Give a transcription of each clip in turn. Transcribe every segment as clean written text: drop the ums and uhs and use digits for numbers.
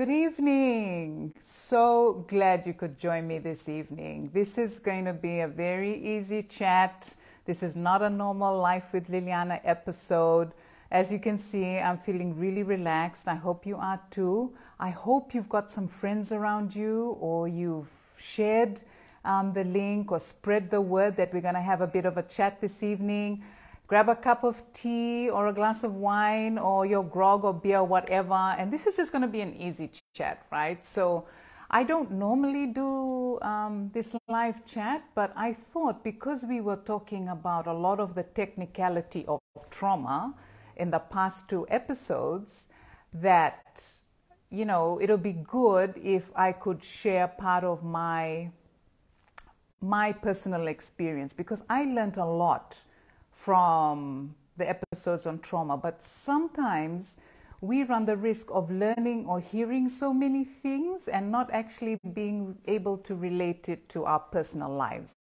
Good evening. So glad you could join me this evening. This is going to be a very easy chat. This is not a normal Life with Liliana episode. As you can see, I'm feeling really relaxed. I hope you are too. I hope you've got some friends around you, or you've shared the link or spread the word that we're going to have a bit of a chat this evening. Grab a cup of tea or a glass of wine or your grog or beer, whatever. And this is just going to be an easy chat, right? So I don't normally do this live chat, but I thought because we were talking about a lot of the technicality of trauma in the past two episodes, that, you know, it'll be good if I could share part of my personal experience, because I learned a lot from the episodes on trauma, but sometimes we run the risk of learning or hearing so many things and not actually being able to relate it to our personal lives.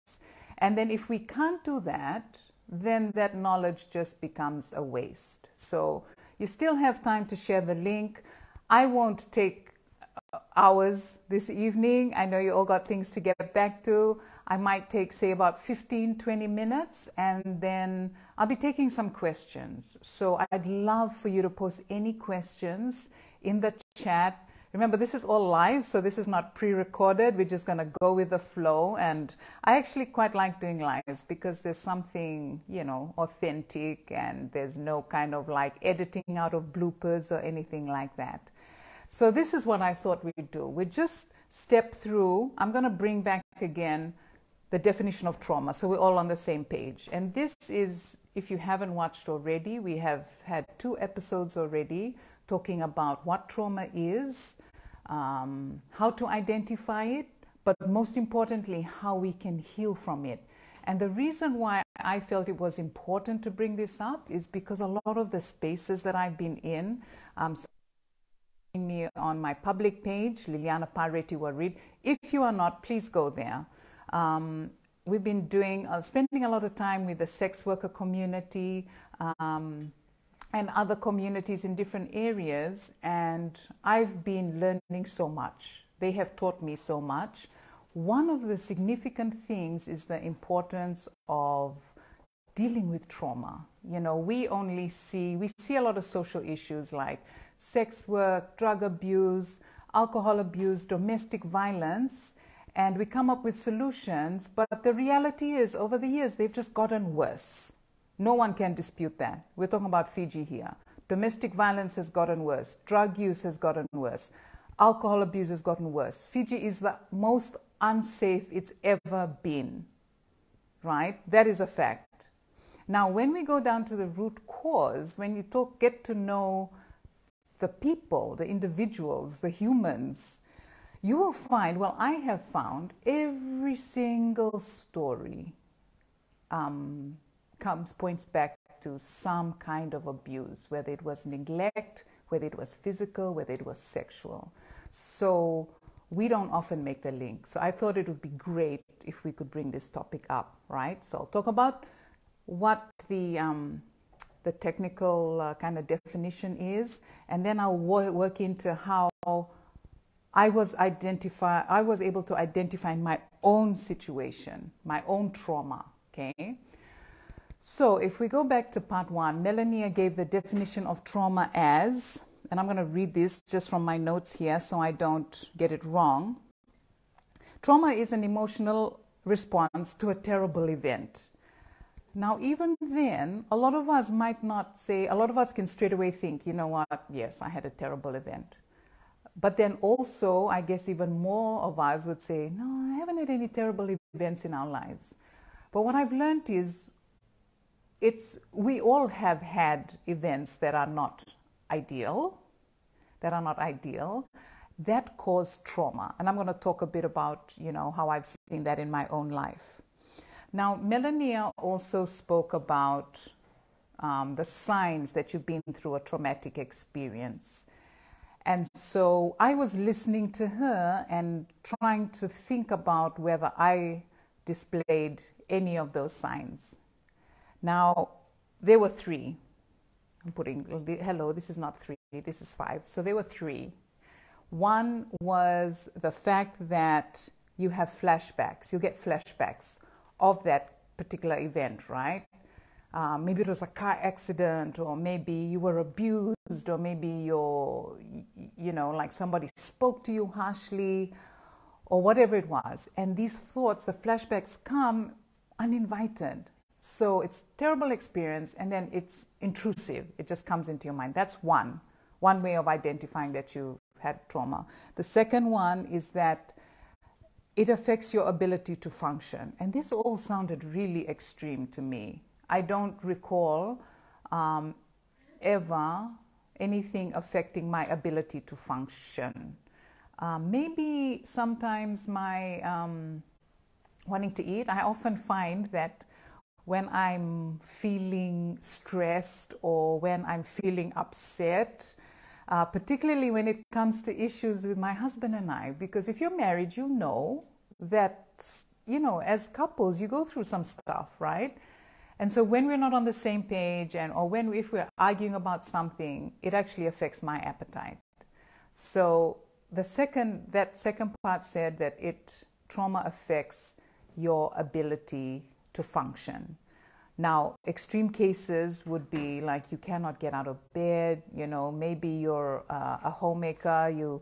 And then if we can't do that, then that knowledge just becomes a waste. So you still have time to share the link. I won't take hours this evening. I know you all got things to get back to. I might take, say, about 15-20 minutes, and then I'll be taking some questions. So I'd love for you to post any questions in the chat. Remember, this is all live, so this is not pre-recorded. We're just going to go with the flow. And I actually quite like doing lives because there's something, you know, authentic, and there's no kind of like editing out of bloopers or anything like that. So this is what I thought we'd do. We'd just step through. I'm going to bring back again the definition of trauma, so we're all on the same page. And this is, if you haven't watched already, we have had 2 episodes already talking about what trauma is, how to identify it, but most importantly, how we can heal from it. And the reason why I felt it was important to bring this up is because a lot of the spaces that I've been in, me on my public page, Liliana Pareti Warid. If you are not, please go there. We've been spending a lot of time with the sex worker community and other communities in different areas, and I've been learning so much. They have taught me so much. One of the significant things is the importance of dealing with trauma. You know, we see a lot of social issues like sex work, drug abuse, alcohol abuse, domestic violence, and we come up with solutions, but the reality is over the years they've just gotten worse. No one can dispute that. We're talking about Fiji here. Domestic violence has gotten worse. Drug use has gotten worse. Alcohol abuse has gotten worse. Fiji is the most unsafe it's ever been, right? That is a fact. Now, when we go down to the root cause, when you get to know the people, the individuals, the humans, you will find, well, I have found every single story points back to some kind of abuse, whether it was neglect, whether it was physical, whether it was sexual. So we don't often make the link. So I thought it would be great if we could bring this topic up, right? So I'll talk about what the technical kind of definition is, and then I'll work into how I was able to identify my own situation, my own trauma, okay? So if we go back to part 1, Melania gave the definition of trauma as, and I'm going to read this just from my notes here so I don't get it wrong. Trauma is an emotional response to a terrible event. Now, even then, a lot of us can straight away think, you know what, yes, I had a terrible event. But then also, I guess even more of us would say, no, I haven't had any terrible events in our lives. But what I've learned is we all have had events that are not ideal, that cause trauma. And I'm going to talk a bit about, you know, how I've seen that in my own life. Now, Melania also spoke about the signs that you've been through a traumatic experience. And so I was listening to her and trying to think about whether I displayed any of those signs. Now, there were 3. I'm putting, hello, this is not 3, this is 5. So there were 3. One was the fact that you have flashbacks. You get flashbacks of that particular event, right? Maybe it was a car accident, or maybe you were abused, or maybe like somebody spoke to you harshly, or whatever it was. And these thoughts, the flashbacks, come uninvited. So it's terrible experience, and then it's intrusive. It just comes into your mind. That's one way of identifying that you had trauma. The second one is that it affects your ability to function. And this all sounded really extreme to me. I don't recall ever anything affecting my ability to function. Maybe sometimes my wanting to eat. I often find that when I'm feeling stressed or when I'm feeling upset, particularly when it comes to issues with my husband and I, because if you're married, you know that, as couples, you go through some stuff, right? And so when we're not on the same page, or if we're arguing about something, it actually affects my appetite. So that second part said that trauma affects your ability to function. Now, extreme cases would be like you cannot get out of bed, maybe you're a homemaker, you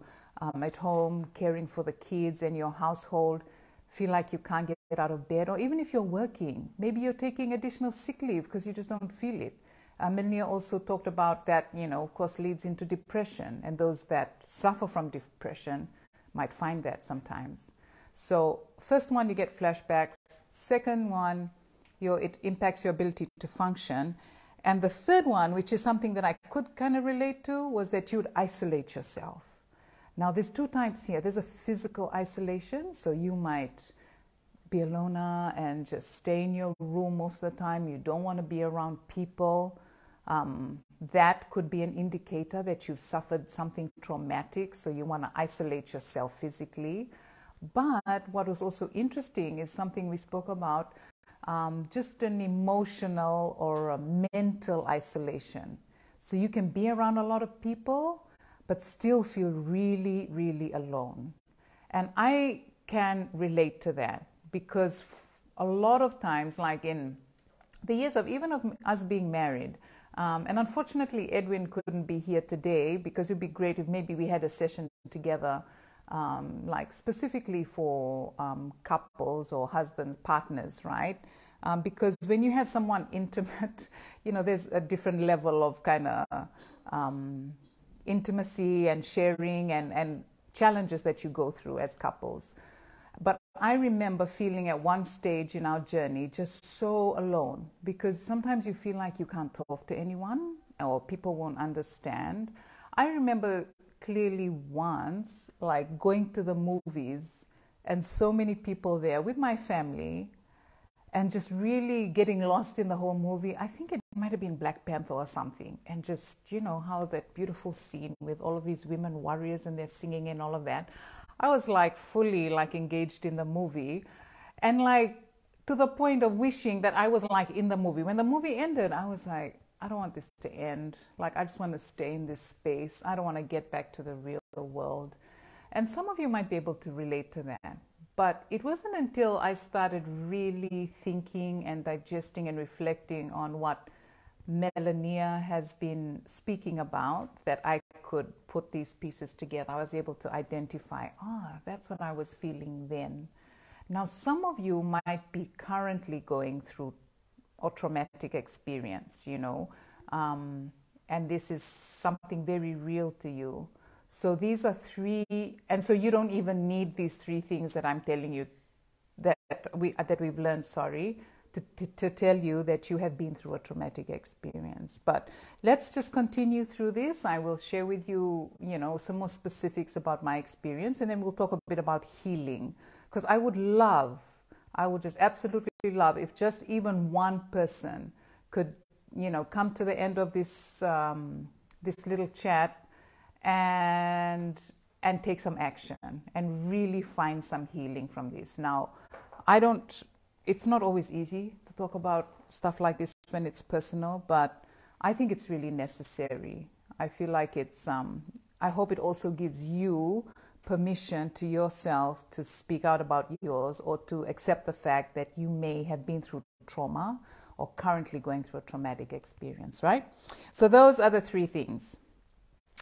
at home caring for the kids and your household, feel like you can't get out of bed, or even if you're working, maybe you're taking additional sick leave because you just don't feel it. Milnia also talked about that, of course, leads into depression, and those that suffer from depression might find that sometimes. So first one, you get flashbacks. Second one, it impacts your ability to function. And the third one, which is something that I could kind of relate to, was that you would isolate yourself. Now, there's two types here. There's a physical isolation, so you might be a loner and just stay in your room most of the time. You don't want to be around people. That could be an indicator that you've suffered something traumatic, so you want to isolate yourself physically. But what was also interesting is something we spoke about, just an emotional or a mental isolation. So you can be around a lot of people, but still feel really, really alone. And I can relate to that because a lot of times, like in the years of us being married, and unfortunately Edwin couldn't be here today because it'd be great if maybe we had a session together, like specifically for couples or husbands, partners, right? Because when you have someone intimate, there's a different level of kind of intimacy and sharing and challenges that you go through as couples. But I remember feeling at one stage in our journey just so alone, because sometimes you feel like you can't talk to anyone or people won't understand. I remember clearly once, like going to the movies and so many people there with my family and just really getting lost in the whole movie. I think it might have been Black Panther or something. And just, how that beautiful scene with all of these women warriors and they're singing and all of that. I was like fully like engaged in the movie and like to the point of wishing that I was like in the movie. When the movie ended, I was like, I don't want this to end. Like, I just want to stay in this space. I don't want to get back to the real world. And some of you might be able to relate to that. But it wasn't until I started really thinking and digesting and reflecting on what Melania has been speaking about that I could put these pieces together. I was able to identify, that's what I was feeling then. Now, some of you might be currently going through a traumatic experience, and this is something very real to you. So these are three, and so you don't even need these three things that I'm telling you that we've learned, to tell you that you have been through a traumatic experience. But let's just continue through this. I will share with you, some more specifics about my experience, and then we'll talk a bit about healing. Because I would just absolutely love if just even one person could, come to the end of this this little chat and take some action and really find some healing from this. Now, it's not always easy to talk about stuff like this when it's personal, but I think it's really necessary. I feel like it's I hope it also gives you permission to yourself to speak out about yours, or to accept the fact that you may have been through trauma or currently going through a traumatic experience, right? So those are the three things.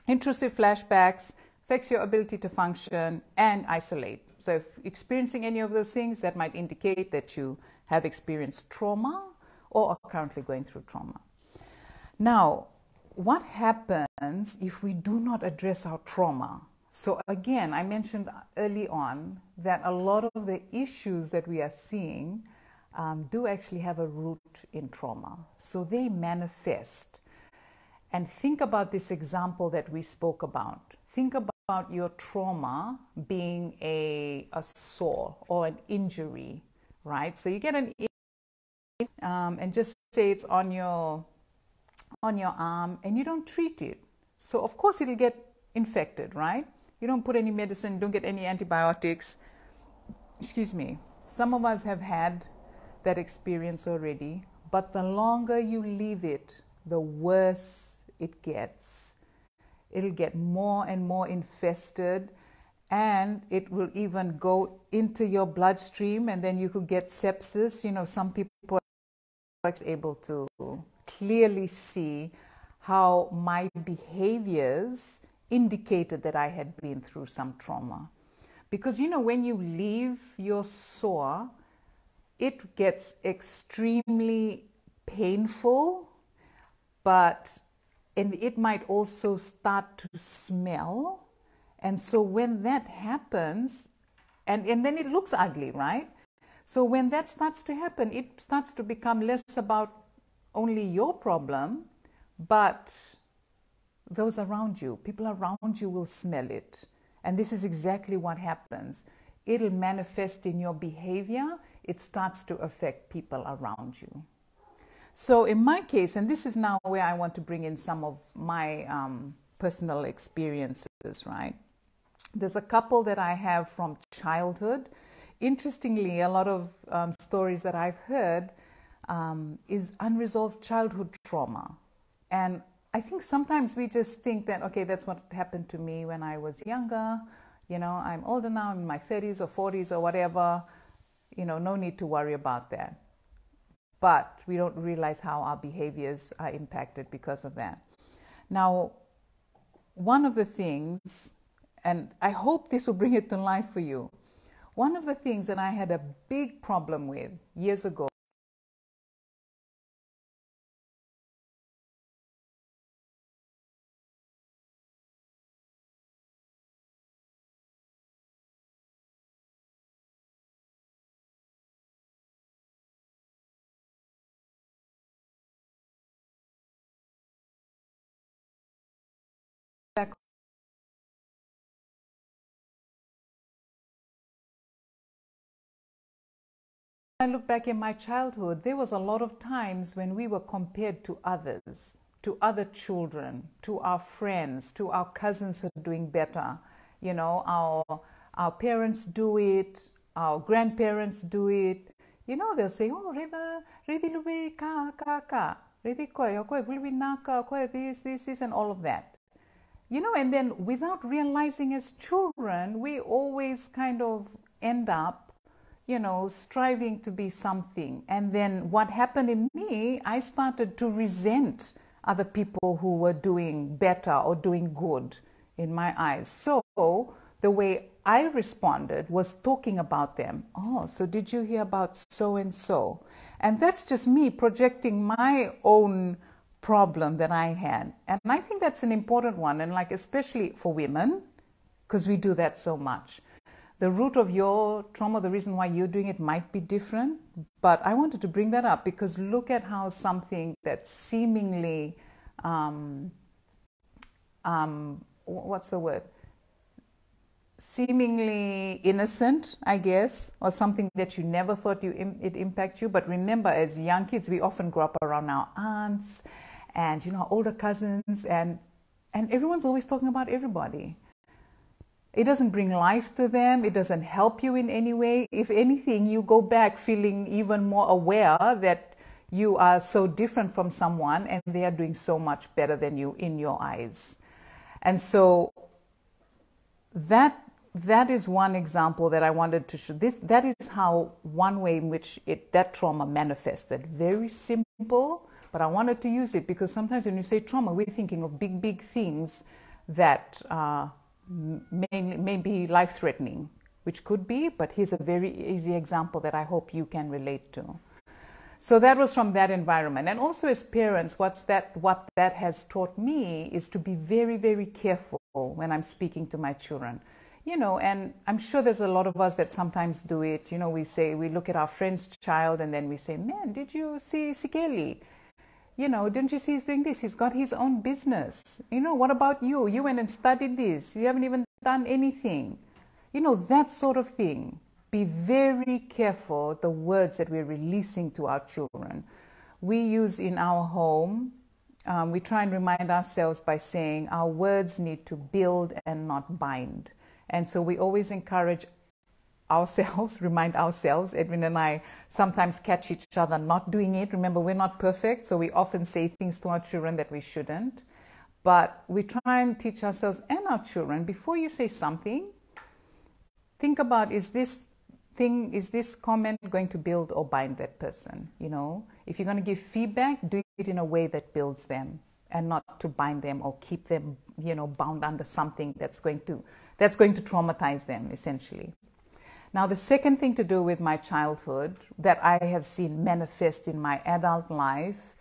Intrusive flashbacks affects your ability to function and isolate. So if experiencing any of those things, that might indicate that you have experienced trauma or are currently going through trauma. Now, what happens if we do not address our trauma? So again, I mentioned early on that a lot of the issues that we are seeing do actually have a root in trauma. So they manifest. And think about this example that we spoke about. Think about your trauma being a sore or an injury, right? So you get an injury, and just say it's on your arm, and you don't treat it. So of course it'll get infected, right? You don't put any medicine, don't get any antibiotics. Excuse me. Some of us have had that experience already, but the longer you leave it, the worse it gets. It'll get more and more infested, and it will even go into your bloodstream, and then you could get sepsis. You know, some people are able to clearly see how my behaviors indicated that I had been through some trauma. Because, you know, when you leave your sore, it gets extremely painful, and it might also start to smell. And so when that happens, and then it looks ugly, right? So when that starts to happen, it starts to become less about only your problem, but those around you. People around you will smell it. And this is exactly what happens. It'll manifest in your behavior. It starts to affect people around you. So in my case, and this is now where I want to bring in some of my personal experiences, right? There's a couple that I have from childhood. Interestingly, a lot of stories that I've heard is unresolved childhood trauma. And I think sometimes we just think that, okay, that's what happened to me when I was younger. You know, I'm older now, I'm in my 30s or 40s or whatever. You know, no need to worry about that. But we don't realize how our behaviors are impacted because of that. Now, one of the things, and I hope this will bring it to life for you, one of the things that I had a big problem with years ago back. I look back in my childhood, there was a lot of times when we were compared to others, to other children, to our friends, to our cousins who are doing better. You know, our parents do it, our grandparents do it. You know, they'll say, oh, redi lubi ka, redi koe naka, koe this, and all of that. You know, and then without realizing as children, we always kind of end up, you know, striving to be something. And then what happened in me, I started to resent other people who were doing better or doing good in my eyes. So the way I responded was talking about them. Oh, so did you hear about so and so? And that's just me projecting my own problem that I had. And I think that's an important one, and like especially for women, because we do that so much. The root of your trauma, the reason why you're doing it might be different, but I wanted to bring that up because look at how something that's seemingly, what's the word? Seemingly innocent, I guess, or something that you never thought it impact you. But remember, as young kids, we often grow up around our aunts and, you know, older cousins, and everyone's always talking about everybody. It doesn't bring life to them. It doesn't help you in any way. If anything, you go back feeling even more aware that you are so different from someone and they are doing so much better than you in your eyes. And so that is one example that I wanted to show. That is how one way in which that trauma manifested. Very simple, but I wanted to use it because sometimes when you say trauma, we're thinking of big things that may be life-threatening, which could be, but here's a very easy example that I hope you can relate to. So that was from that environment. And also as parents, what that has taught me is to be very careful when I'm speaking to my children. And I'm sure there's a lot of us that sometimes do it. We look at our friend's child and then we say, man, did you see Sikeli? Didn't you see he's doing this? He's got his own business. What about you? You went and studied this. You haven't even done anything. That sort of thing. Be very careful the words that we're releasing to our children. We use in our home, we try and remind ourselves by saying our words need to build and not bind. And so we always encourage ourselves, remind ourselves. Edwin and I sometimes catch each other not doing it. Remember, we're not perfect, so we often say things to our children that we shouldn't. But we try and teach ourselves and our children, before you say something, think about, is this comment going to build or bind that person? If you're going to give feedback, do it in a way that builds them and not to bind them or keep them, bound under something that's going to traumatize them, essentially. Now, the second thing to do with my childhood that I have seen manifest in my adult life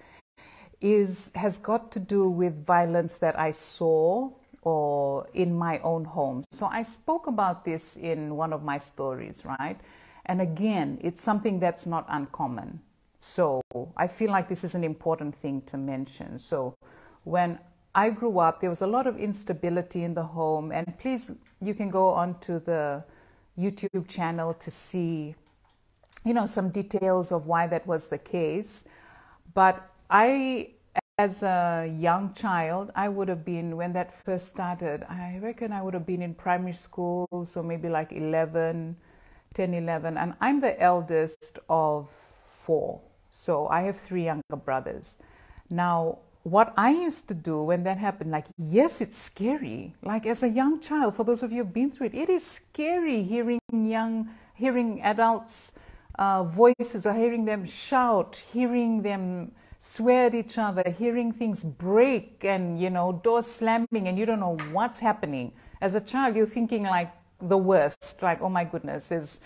has got to do with violence that I saw or in my own home. So I spoke about this in one of my stories, right? And again, it's something that's not uncommon. So I feel like this is an important thing to mention. So when I grew up, there was a lot of instability in the home. And please, you can go onto the YouTube channel to see, some details of why that was the case. But as a young child, I would have been, when that first started, I reckon I would have been in primary school, so maybe like 10, 11. And I'm the eldest of 4. So I have 3 younger brothers. Now, what I used to do when that happened, yes, it's scary. As a young child, for those of you who've been through it is scary hearing adults' voices or hearing them shout, hearing them swear at each other, hearing things break and, doors slamming and you don't know what's happening. As a child, you're thinking the worst, oh my goodness, there's,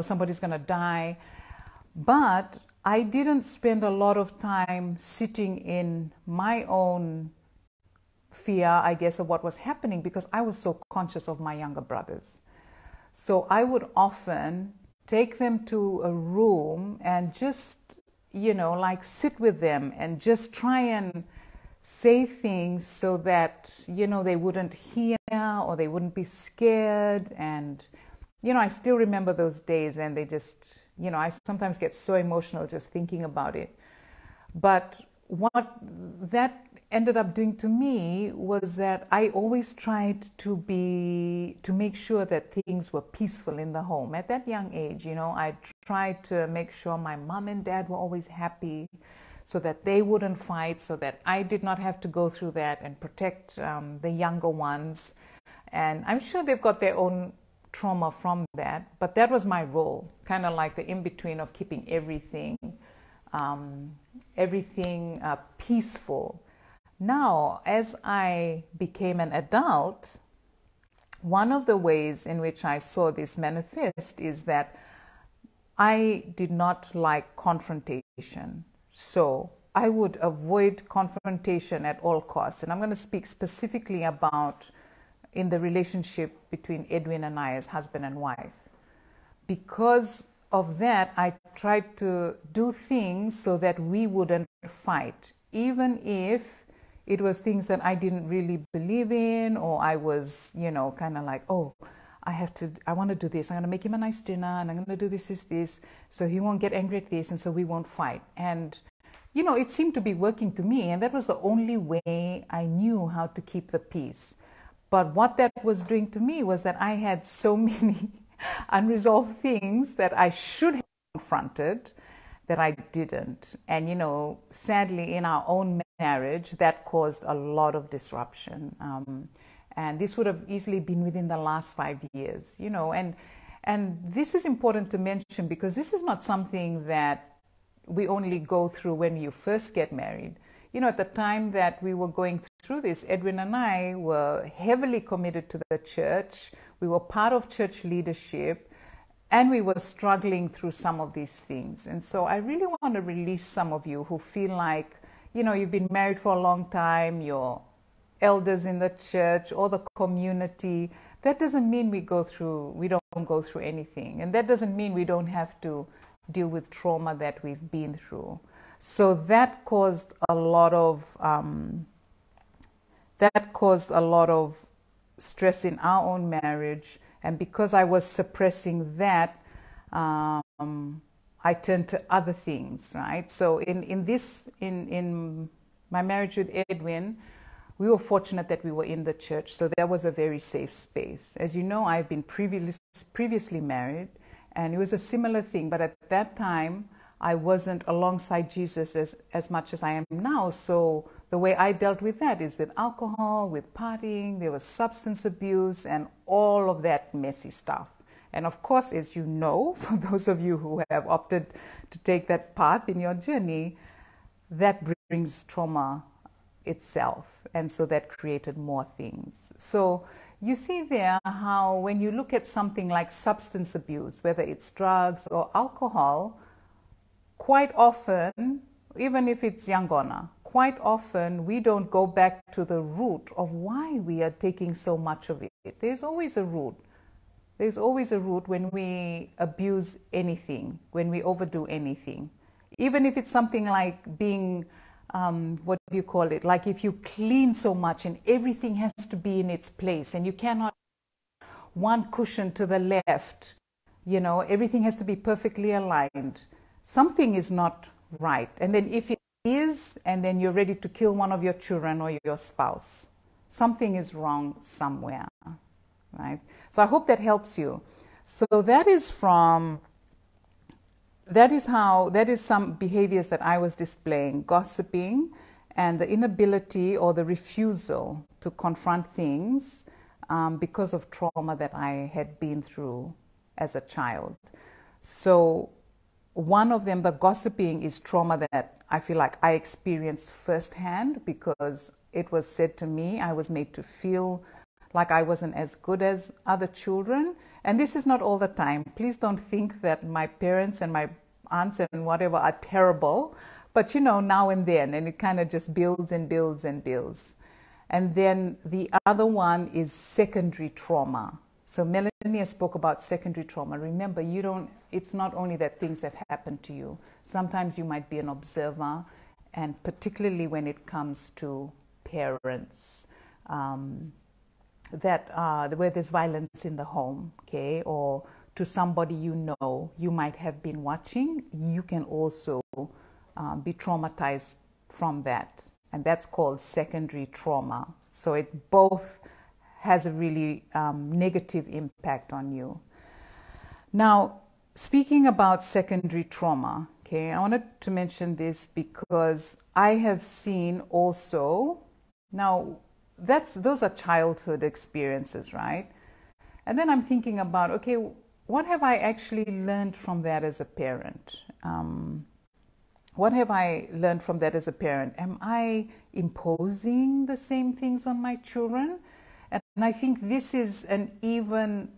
somebody's going to die. But I didn't spend a lot of time sitting in my own fear, I guess, of what was happening because I was so conscious of my younger brothers. So I would often take them to a room and just, sit with them and just try and say things so that, they wouldn't hear or they wouldn't be scared. And, I still remember those days and they just, I sometimes get so emotional just thinking about it. But what that ended up doing to me was that I always tried to make sure that things were peaceful in the home. At that young age, I tried to make sure my mom and dad were always happy so that they wouldn't fight, so that I did not have to go through that and protect the younger ones. And I'm sure they've got their own trauma from that, but that was my role, kind of like the in-between of keeping everything peaceful. Now, as I became an adult, one of the ways in which I saw this manifest is that I did not like confrontation. So I would avoid confrontation at all costs. And I'm going to speak specifically about in the relationship between Edwin and I as husband and wife. Because of that, I tried to do things so that we wouldn't fight, even if it was things that I didn't really believe in, or I was, kind of like, oh, I want to do this. I'm going to make him a nice dinner and I'm going to do this, so he won't get angry at this and so we won't fight. And, it seemed to be working to me, and that was the only way I knew how to keep the peace. But what that was doing to me was that I had so many unresolved things that I should have confronted that I didn't. And, sadly, in our own marriage, that caused a lot of disruption. And this would have easily been within the last 5 years, you know. And this is important to mention because this is not something that we only go through when you first get married. You know, at the time that we were going through this, Edwin and I were heavily committed to the church. We were part of church leadership, and we were struggling through some of these things. And so I really want to release some of you who feel like, you know, you've been married for a long time, you're elders in the church or the community. That doesn't mean we don't go through anything. And that doesn't mean we don't have to deal with trauma that we've been through. So that caused a lot of stress in our own marriage. And because I was suppressing that, I turned to other things, right? So in my marriage with Edwin, we were fortunate that we were in the church, so that was a very safe space. As you know, I've been previously married, and it was a similar thing, but at that time, I wasn't alongside Jesus as much as I am now. So the way I dealt with that is with alcohol, with partying, there was substance abuse, and all of that messy stuff. And of course, as you know, for those of you who have opted to take that path in your journey, that brings trauma itself. And so that created more things. So you see there how when you look at something like substance abuse, whether it's drugs or alcohol, quite often, even if it's yangona, quite often we don't go back to the root of why we are taking so much of it. There's always a root. There's always a root when we abuse anything, when we overdo anything. Even if it's something like being, what do you call it? Like if you clean so much and everything has to be in its place and you cannot one cushion to the left, you know, everything has to be perfectly aligned. Something is not right. And then if it is, and then you're ready to kill one of your children or your spouse, something is wrong somewhere, right? So I hope that helps you. So that is some behaviors that I was displaying: gossiping and the inability or the refusal to confront things because of trauma that I had been through as a child. So one of them, the gossiping, is trauma that I feel like I experienced firsthand because it was said to me. I was made to feel like I wasn't as good as other children. And this is not all the time. Please don't think that my parents and my aunts and whatever are terrible, but you know, now and then, and it kind of just builds and builds and builds. And then the other one is secondary trauma. So Melanie spoke about secondary trauma. Remember, it's not only that things have happened to you. Sometimes you might be an observer, and particularly when it comes to parents, where there's violence in the home, okay, or to somebody you know, you might have been watching, you can also be traumatized from that. And that's called secondary trauma. So it both has a really negative impact on you. Now, speaking about secondary trauma, okay, I wanted to mention this because I have seen also, now those are childhood experiences, right? And then I'm thinking about, okay, what have I actually learned from that as a parent? What have I learned from that as a parent? Am I imposing the same things on my children? And I think this is an even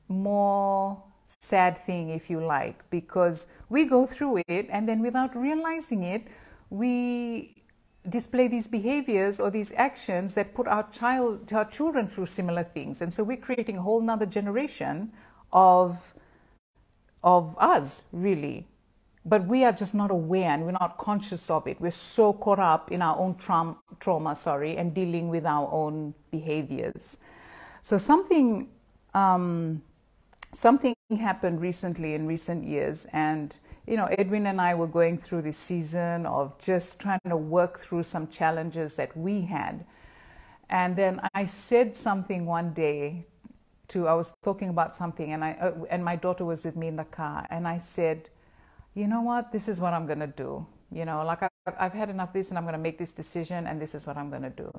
more sad thing, if you like, because we go through it and then without realizing it, we display these behaviors or these actions that put our children through similar things. And so we're creating a whole nother generation of us, really. But we are just not aware and we're not conscious of it. We're so caught up in our own trauma, and dealing with our own behaviors. So something happened recently in recent years, and you know, Edwin and I were going through this season of just trying to work through some challenges that we had. And then I said something one day I was talking about something, and my daughter was with me in the car, and I said, you know what, this is what I'm going to do. You know, like I've had enough of this and I'm going to make this decision and this is what I'm going to do.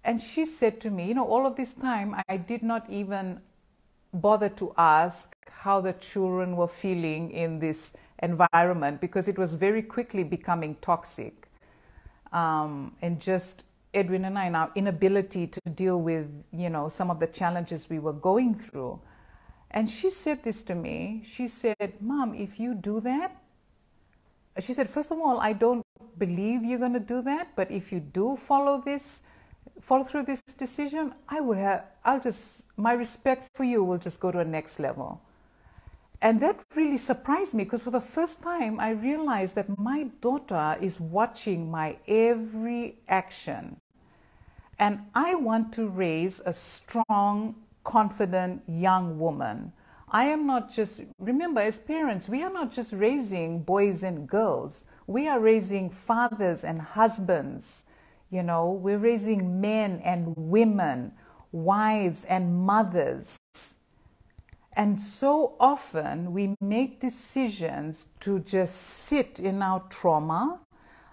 And she said to me, all of this time, I did not even bother to ask how the children were feeling in this environment because it was very quickly becoming toxic. And just Edwin and I, our inability to deal with, some of the challenges we were going through. And she said this to me. She said, Mom, if you do that, she said, first of all, I don't believe you're going to do that, but if you do follow through this decision, my respect for you will just go to a next level. And that really surprised me because for the first time, I realized that my daughter is watching my every action. And I want to raise a strong, confident young woman. I am not just, remember, as parents, we are not just raising boys and girls. We are raising fathers and husbands. We're raising men and women, wives and mothers. And so often we make decisions to just sit in our trauma,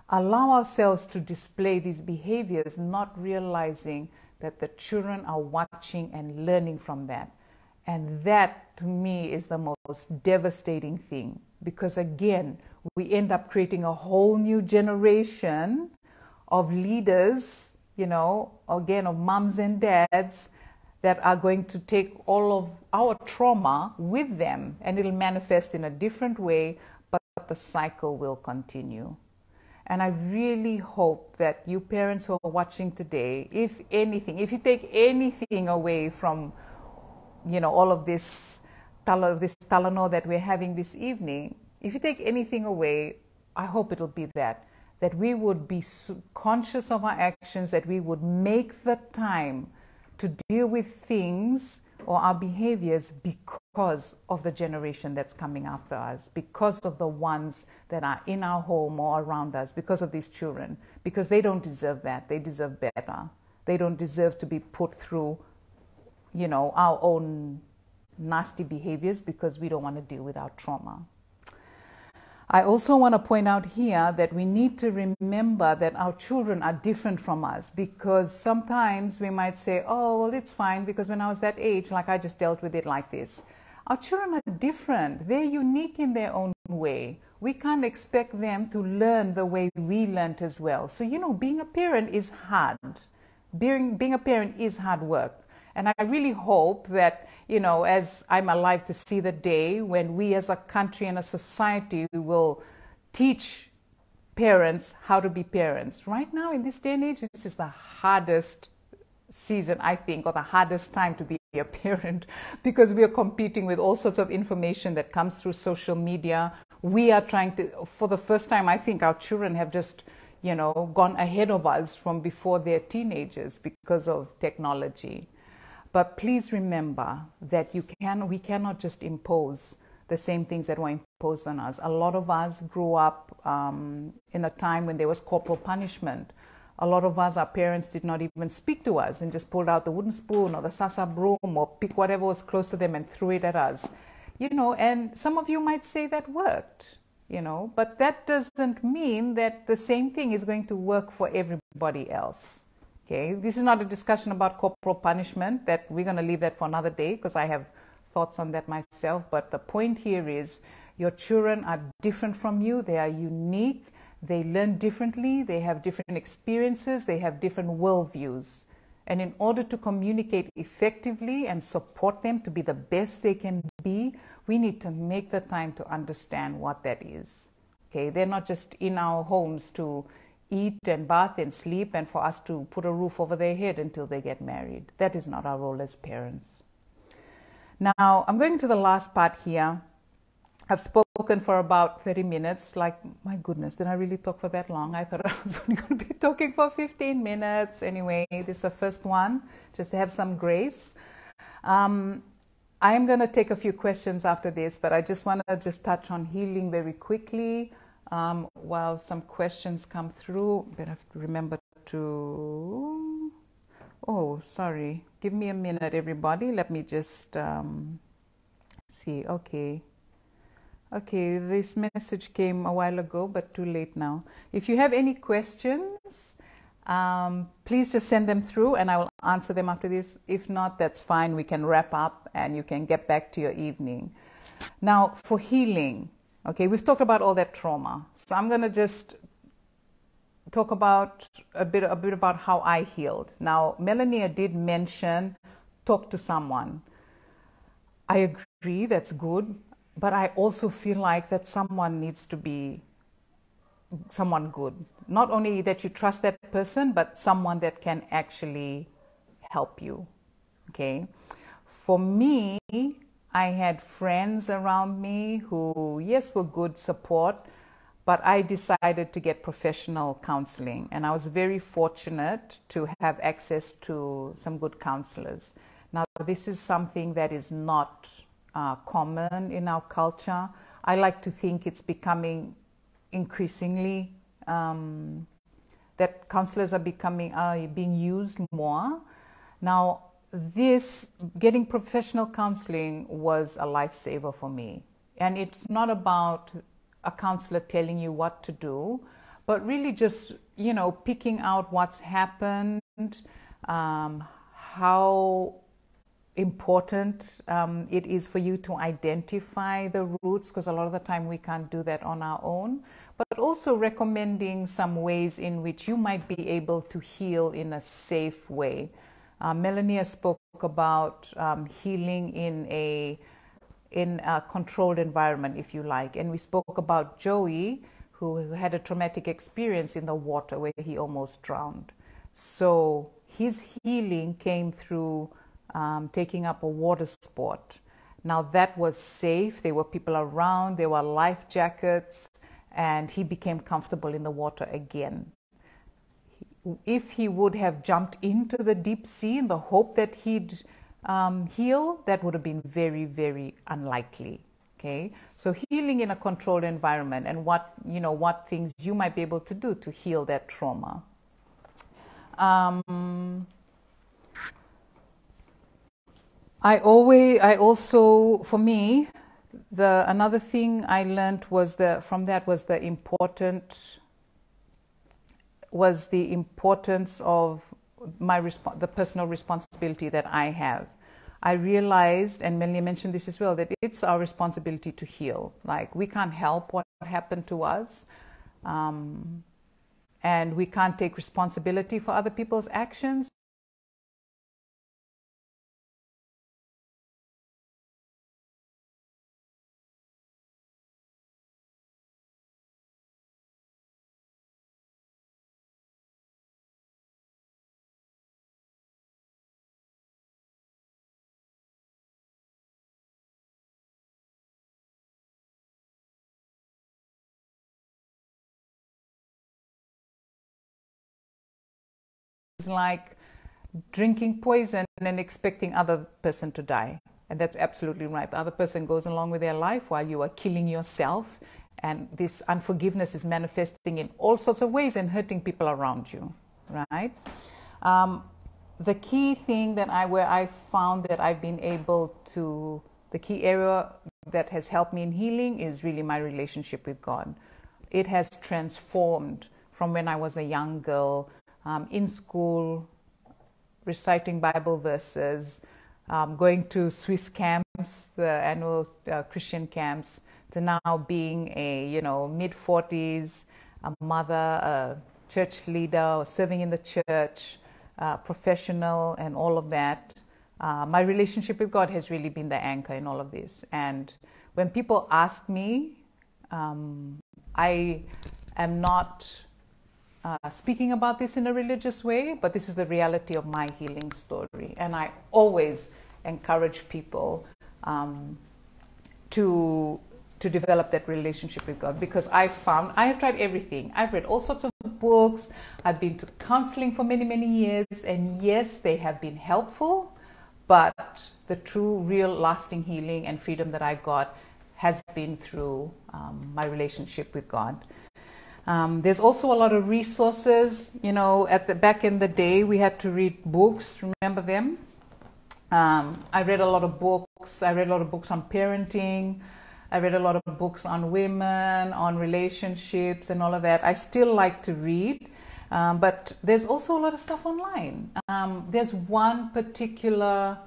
allow ourselves to display these behaviors, not realizing that the children are watching and learning from that. And that, to me, is the most devastating thing. Because again, we end up creating a whole new generation of leaders, again, of moms and dads that are going to take all of our trauma with them, and it'll manifest in a different way, but the cycle will continue. And I really hope that you parents who are watching today, if you take anything away from, all of this talano that we're having this evening, if you take anything away, I hope it'll be that we would be conscious of our actions, that we would make the time to deal with things or our behaviors because of the generation that's coming after us, because of the ones that are in our home or around us, because of these children, because they don't deserve that. They deserve better. They don't deserve to be put through, our own nasty behaviors because we don't want to deal with our trauma. I also want to point out here that we need to remember that our children are different from us, because sometimes we might say, oh, well, it's fine because when I was that age, I just dealt with it like this. Our children are different. They're unique in their own way. We can't expect them to learn the way we learned as well. So, being a parent is hard. Being a parent is hard work. And I really hope that, as I'm alive to see the day when we as a country and a society will teach parents how to be parents. Right now, in this day and age, this is the hardest season, I think, or the hardest time to be a parent, because we are competing with all sorts of information that comes through social media. We are trying to, for the first time, I think our children have just, gone ahead of us from before they're teenagers because of technology. But please remember that we cannot just impose the same things that were imposed on us. A lot of us grew up in a time when there was corporal punishment. A lot of us, our parents did not even speak to us and just pulled out the wooden spoon or the sasa broom or pick whatever was close to them and threw it at us. And some of you might say that worked, but that doesn't mean that the same thing is going to work for everybody else. Okay, this is not a discussion about corporal punishment, that we're going to leave that for another day because I have thoughts on that myself. But the point here is your children are different from you. They are unique. They learn differently. They have different experiences. They have different worldviews. And in order to communicate effectively and support them to be the best they can be, we need to make the time to understand what that is. Okay, they're not just in our homes to eat and bath and sleep and for us to put a roof over their head until they get married. That is not our role as parents. Now, I'm going to the last part here. I've spoken for about 30 minutes. My goodness, did I really talk for that long? I thought I was only going to be talking for 15 minutes. Anyway, this is the first one, just to have some grace. I am going to take a few questions after this, but I just want to touch on healing very quickly. While some questions come through, but I have to remember to... Oh, sorry. Give me a minute, everybody. Let me just see. Okay, this message came a while ago, but too late now. If you have any questions, Please just send them through and I will answer them after this. If not, that's fine. We can wrap up and you can get back to your evening. Now, for healing, okay, we've talked about all that trauma. So I'm going to just talk about a bit about how I healed. Now, Melania did mention talk to someone. I agree, that's good. But I also feel like that someone needs to be someone good. Not only that you trust that person, but someone that can actually help you. Okay. For me, I had friends around me who, yes, were good support, but I decided to get professional counseling. And I was very fortunate to have access to some good counselors. Now, this is something that is not common in our culture. I like to think it's becoming increasingly that counselors are being used more. Now, this getting professional counseling was a lifesaver for me. And it's not about a counselor telling you what to do, but really just, picking out what's happened, how important it is for you to identify the roots, because a lot of the time we can't do that on our own, but also recommending some ways in which you might be able to heal in a safe way. Melania spoke about healing in a controlled environment, if you like, and we spoke about Joey, who had a traumatic experience in the water where he almost drowned. So his healing came through taking up a water sport. Now that was safe. There were people around, there were life jackets, and he became comfortable in the water again. If he would have jumped into the deep sea in the hope that he'd heal, that would have been very, very unlikely. Okay, so healing in a controlled environment and what things you might be able to do to heal that trauma. For me, another thing I learned was the importance of the personal responsibility that I have. I realized, and Melanie mentioned this as well, that it's our responsibility to heal. Like, we can't help what happened to us, and we can't take responsibility for other people's actions. Like drinking poison and expecting other person to die, and that's absolutely right. The other person goes along with their life while you are killing yourself, and this unforgiveness is manifesting in all sorts of ways and hurting people around you, right? The key thing where I found that I've been able to, the key area that has helped me in healing is really my relationship with God. It has transformed from when I was a young girl, in school, reciting Bible verses, going to Swiss camps, the annual Christian camps, to now being a mid-40s, a mother, a church leader, serving in the church, professional, and all of that. My relationship with God has really been the anchor in all of this. And when people ask me, I am not speaking about this in a religious way, but this is the reality of my healing story. And I always encourage people to develop that relationship with God, because I have tried everything. I've read all sorts of books. I've been to counseling for many, many years. And yes, they have been helpful, but the true, real, lasting healing and freedom that I got has been through my relationship with God. There's also a lot of resources. Back in the day, we had to read books. Remember them? I read a lot of books. I read a lot of books on parenting. I read a lot of books on women, on relationships, and all of that. I still like to read. But there's also a lot of stuff online. There's one particular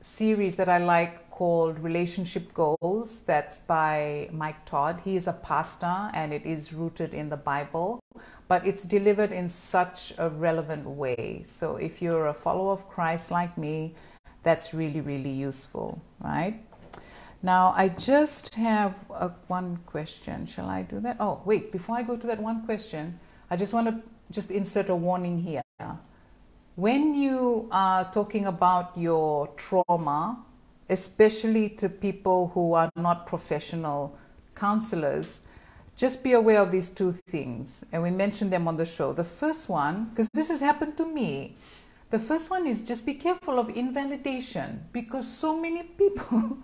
series that I like called Relationship Goals. That's by Mike Todd. He is a pastor and it is rooted in the Bible, but it's delivered in such a relevant way. So if you're a follower of Christ like me, that's really, really useful, right? Now, I just have one question. Shall I do that? Oh, wait, before I go to that one question, I just want to just insert a warning here. When you are talking about your trauma, especially to people who are not professional counselors, just be aware of these two things. And we mentioned them on the show. The first one, because this has happened to me, the first one is just be careful of invalidation, because so many people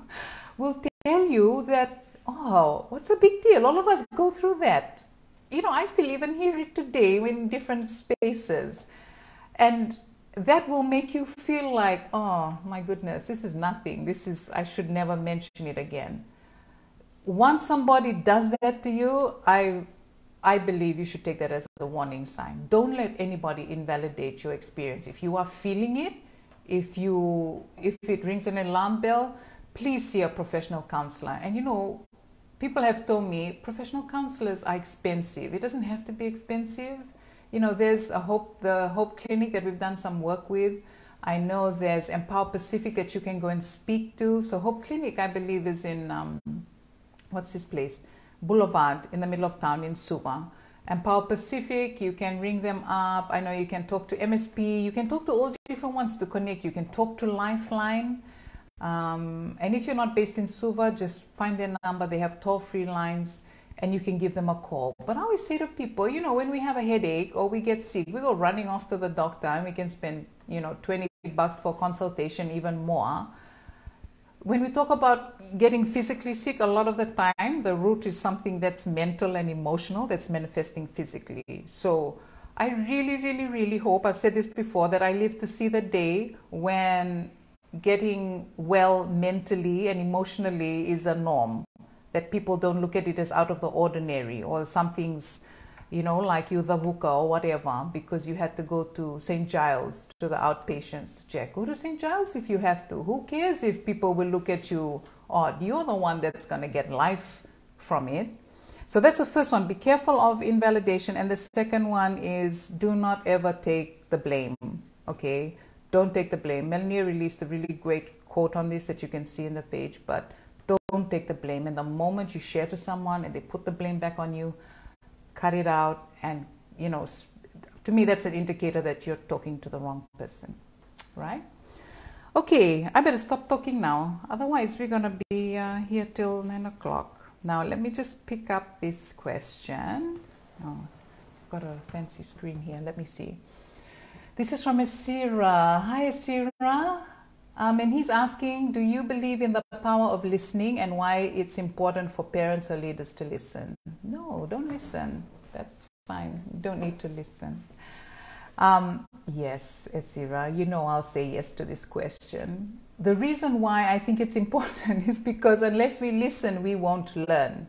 will tell you that, oh, what's the big deal? All of us go through that. You know, I still even hear it today in different spaces. And that will make you feel like, oh my goodness, this is nothing. I should never mention it again. Once somebody does that to you, I believe you should take that as a warning sign. Don't let anybody invalidate your experience. If you are feeling it, if it rings an alarm bell, please see a professional counselor. And you know, people have told me professional counselors are expensive. It doesn't have to be expensive. You know, there's the Hope Clinic that we've done some work with. I know there's Empower Pacific that you can go and speak to. So Hope Clinic, I believe, is in, what's this place? Boulevard, in the middle of town in Suva. Empower Pacific, you can ring them up. I know you can talk to MSP. You can talk to all different ones to connect. You can talk to Lifeline. And if you're not based in Suva, just find their number. They have toll-free lines and you can give them a call. But I always say to people, you know, when we have a headache or we get sick, we go running off to the doctor and we can spend, you know, $20 for consultation, even more. When we talk about getting physically sick, a lot of the time, the root is something that's mental and emotional that's manifesting physically. So I really, really, really hope, I've said this before, that I live to see the day when getting well mentally and emotionally is a norm, that people don't look at it as out of the ordinary or something's, you know, like you the hookah or whatever, because you had to go to St. Giles to the outpatients to check. Go to St. Giles if you have to. Who cares if people will look at you odd? You're the one that's going to get life from it. So that's the first one. Be careful of invalidation. And the second one is do not ever take the blame. Okay? Don't take the blame. Melanie released a really great quote on this that you can see in the page, but don't take the blame. And the moment you share to someone and they put the blame back on you, cut it out. And, you know, to me, that's an indicator that you're talking to the wrong person, right? Okay, I better stop talking now. Otherwise, we're going to be here till 9 o'clock. Now, let me just pick up this question. Oh, I've got a fancy screen here. Let me see. This is from Asira. Hi, Asira. And he's asking, do you believe in the power of listening and why it's important for parents or leaders to listen? No, don't listen. That's fine. You don't need to listen. Yes, Asira, you know I'll say yes to this question. The reason why I think it's important is because unless we listen, we won't learn.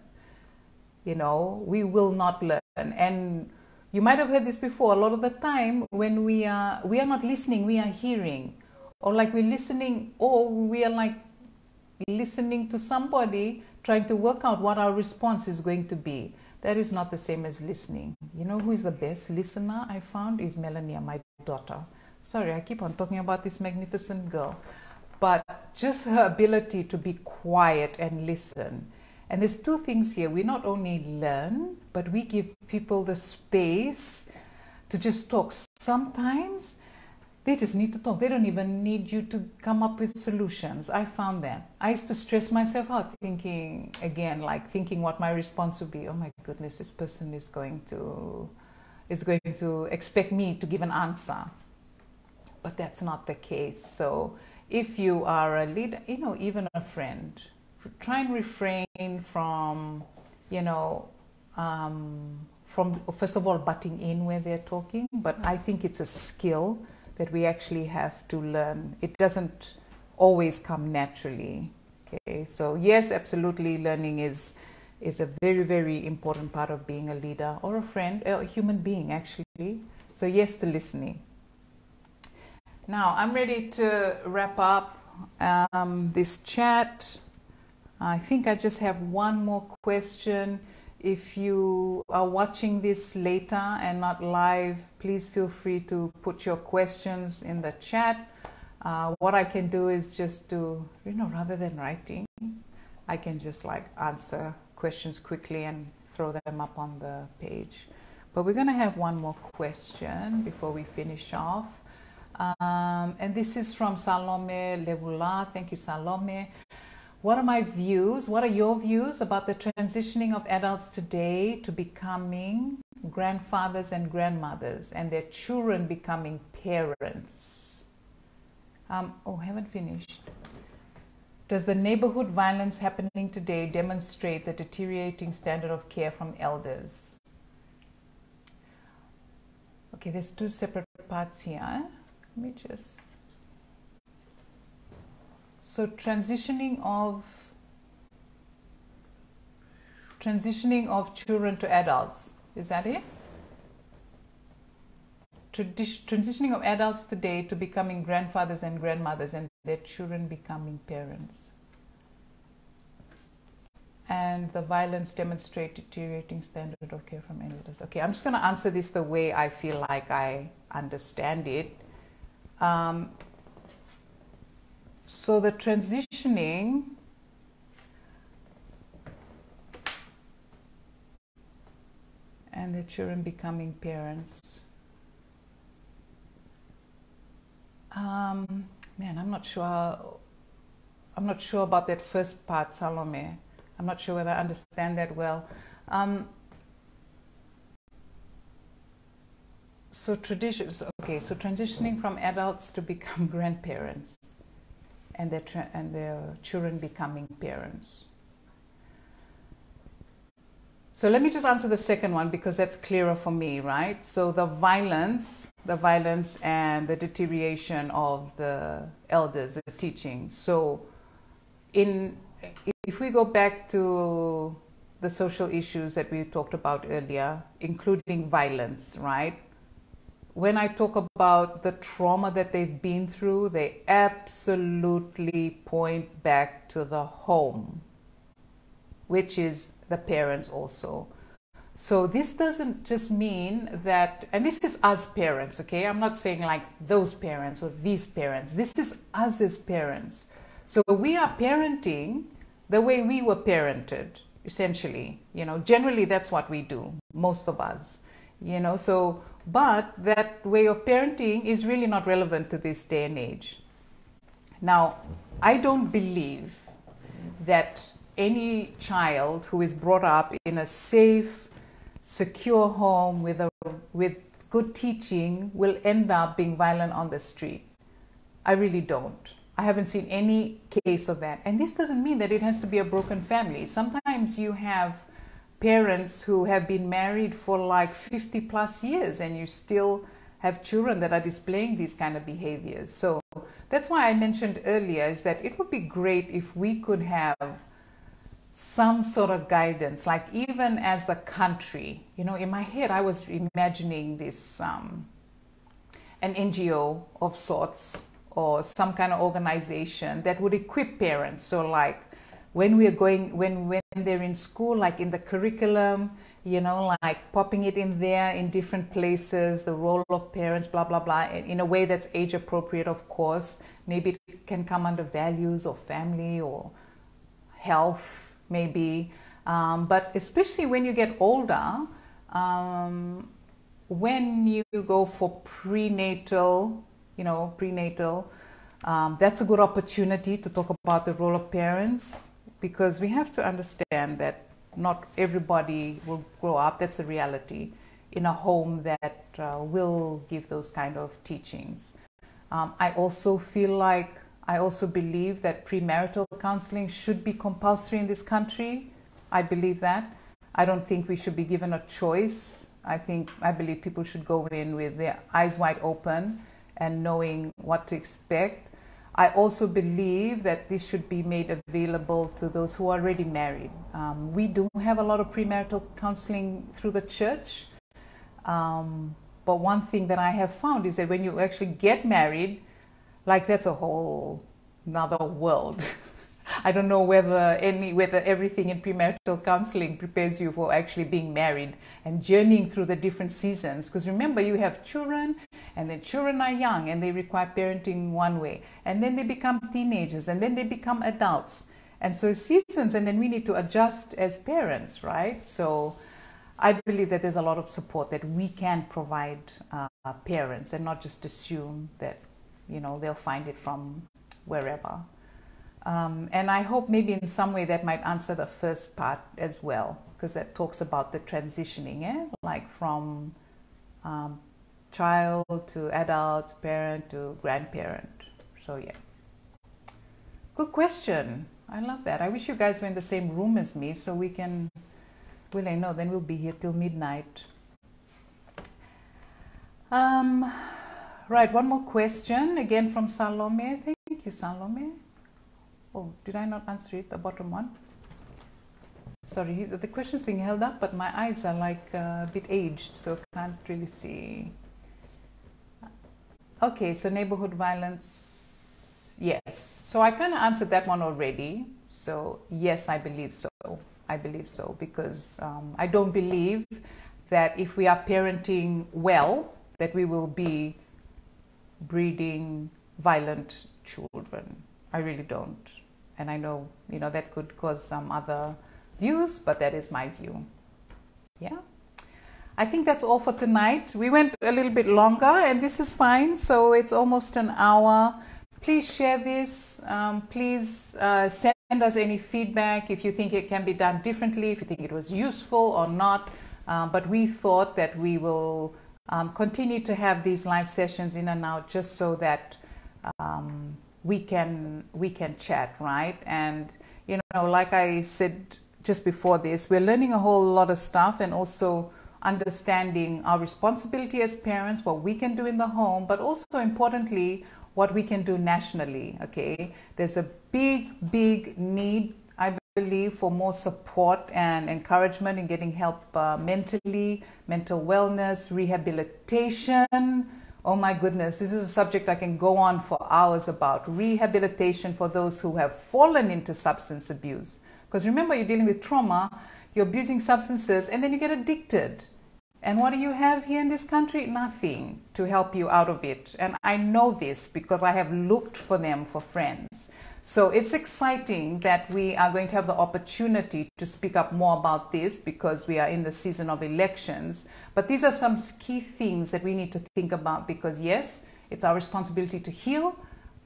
You know, we will not learn. And you might have heard this before. A lot of the time when we are not listening, we are hearing. Or like we're listening, or we are like listening to somebody trying to work out what our response is going to be. That is not the same as listening. You know who is the best listener I found is Melania, my daughter. Sorry, I keep on talking about this magnificent girl. But just her ability to be quiet and listen. And there's two things here. We not only learn, but we give people the space to just talk. Sometimes they just need to talk. They don't even need you to come up with solutions. I found that. I used to stress myself out thinking what my response would be. Oh my goodness, this person is going to expect me to give an answer. But that's not the case. So if you are a leader, you know, even a friend, try and refrain from, you know, from first of all butting in where they're talking. But I think it's a skill that we actually have to learn. It doesn't always come naturally. Okay, so yes, absolutely, learning is is a very, very important part of being a leader or a friend, or a human being actually. So yes to listening. Now I'm ready to wrap up this chat. I think I just have one more question. If you are watching this later and not live, please feel free to put your questions in the chat. What I can do is just to, rather than writing, I can just like answer questions quickly and throw them up on the page. But we're going to have one more question before we finish off. And this is from Salome Lebula. Thank you, Salome. What are your views about the transitioning of adults today to becoming grandfathers and grandmothers and their children becoming parents? Haven't finished. Does the neighborhood violence happening today demonstrate the deteriorating standard of care from elders? Okay, there's two separate parts here. Let me just... So transitioning of children to adults, is that it? Transitioning of adults today to becoming grandfathers and grandmothers and their children becoming parents. And the violence demonstrate deteriorating standard of care from elders. Okay, I'm just going to answer this the way I feel like I understand it. So the transitioning and the children becoming parents. Man, I'm not sure about that first part, Salome. I'm not sure whether I understand that well. So transitioning from adults to become grandparents and their children becoming parents. So let me just answer the second one because that's clearer for me, right? So the violence and the deterioration of the elders, the teaching. So if we go back to the social issues that we talked about earlier, including violence, right? When I talk about the trauma that they've been through, they absolutely point back to the home, which is the parents also. So this doesn't just mean that, and this is us parents, okay? I'm not saying like those parents or these parents. This is us as parents. So we are parenting the way we were parented, essentially. Generally that's what we do, most of us. But that way of parenting is really not relevant to this day and age. Now, I don't believe that any child who is brought up in a safe, secure home with good teaching will end up being violent on the street. I really don't. I haven't seen any case of that. And this doesn't mean that it has to be a broken family. Sometimes you have parents who have been married for like 50 plus years and you still have children that are displaying these kind of behaviors. So that's why I mentioned earlier is that it would be great if we could have some sort of guidance, like even as a country. In my head I was imagining this an NGO of sorts or some kind of organization that would equip parents. So like when they're in school, like in the curriculum, like popping it in there in different places, the role of parents, blah, blah, blah, in a way that's age appropriate, of course. Maybe it can come under values or family or health, maybe. But especially when you get older, when you go for prenatal, that's a good opportunity to talk about the role of parents, because we have to understand that not everybody will grow up, that's a reality, in a home that will give those kind of teachings. I also believe that premarital counseling should be compulsory in this country. I believe that. I don't think we should be given a choice. I believe people should go in with their eyes wide open and knowing what to expect. I also believe that this should be made available to those who are already married. We do have a lot of premarital counseling through the church. But one thing that I have found is that when you actually get married, like that's a whole another world. I don't know whether everything in premarital counseling prepares you for actually being married and journeying through the different seasons. Because remember, you have children, and then children are young and they require parenting one way. And then they become teenagers, and then they become adults. And so seasons, and then we need to adjust as parents, right? So I believe that there's a lot of support that we can provide parents, and not just assume that, they'll find it from wherever. And I hope maybe in some way that might answer the first part as well, because that talks about the transitioning, like from child to adult, parent to grandparent. So yeah, good question. I love that. I wish you guys were in the same room as me so we can, I know, then we'll be here till midnight. Right, one more question, again from Salome. Thank you, Salome. Oh, did I not answer it, the bottom one? Sorry, the question's being held up, but my eyes are like a bit aged, so I can't really see. Okay, so neighborhood violence, yes. So I kind of answered that one already. So yes, I believe so. I believe so, because I don't believe that if we are parenting well, that we will be breeding violent children. I really don't. And I know, that could cause some other views, but that is my view. Yeah. I think that's all for tonight. We went a little bit longer, and this is fine. So it's almost an hour. Please share this. Please send us any feedback if you think it can be done differently, if you think it was useful or not. But we thought that we will continue to have these live sessions in and out, just so that we can chat, right? And like I said just before this, we're learning a whole lot of stuff, and also understanding our responsibility as parents, what we can do in the home, but also importantly, what we can do nationally. Okay, there's a big need, I believe, for more support and encouragement in getting help mentally, mental wellness, rehabilitation. Oh my goodness, this is a subject I can go on for hours about. Rehabilitation for those who have fallen into substance abuse. Because remember, you're dealing with trauma, you're abusing substances, and then you get addicted. And what do you have here in this country? Nothing to help you out of it. And I know this because I have looked for them for friends. So it's exciting that we are going to have the opportunity to speak up more about this, because we are in the season of elections. But these are some key things that we need to think about, because yes, it's our responsibility to heal,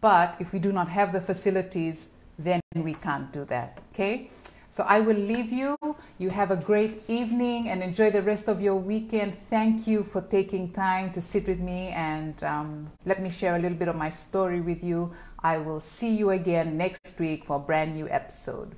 but if we do not have the facilities, then we can't do that, okay? So I will leave you. You have a great evening and enjoy the rest of your weekend. Thank you for taking time to sit with me and let me share a little bit of my story with you. I will see you again next week for a brand new episode.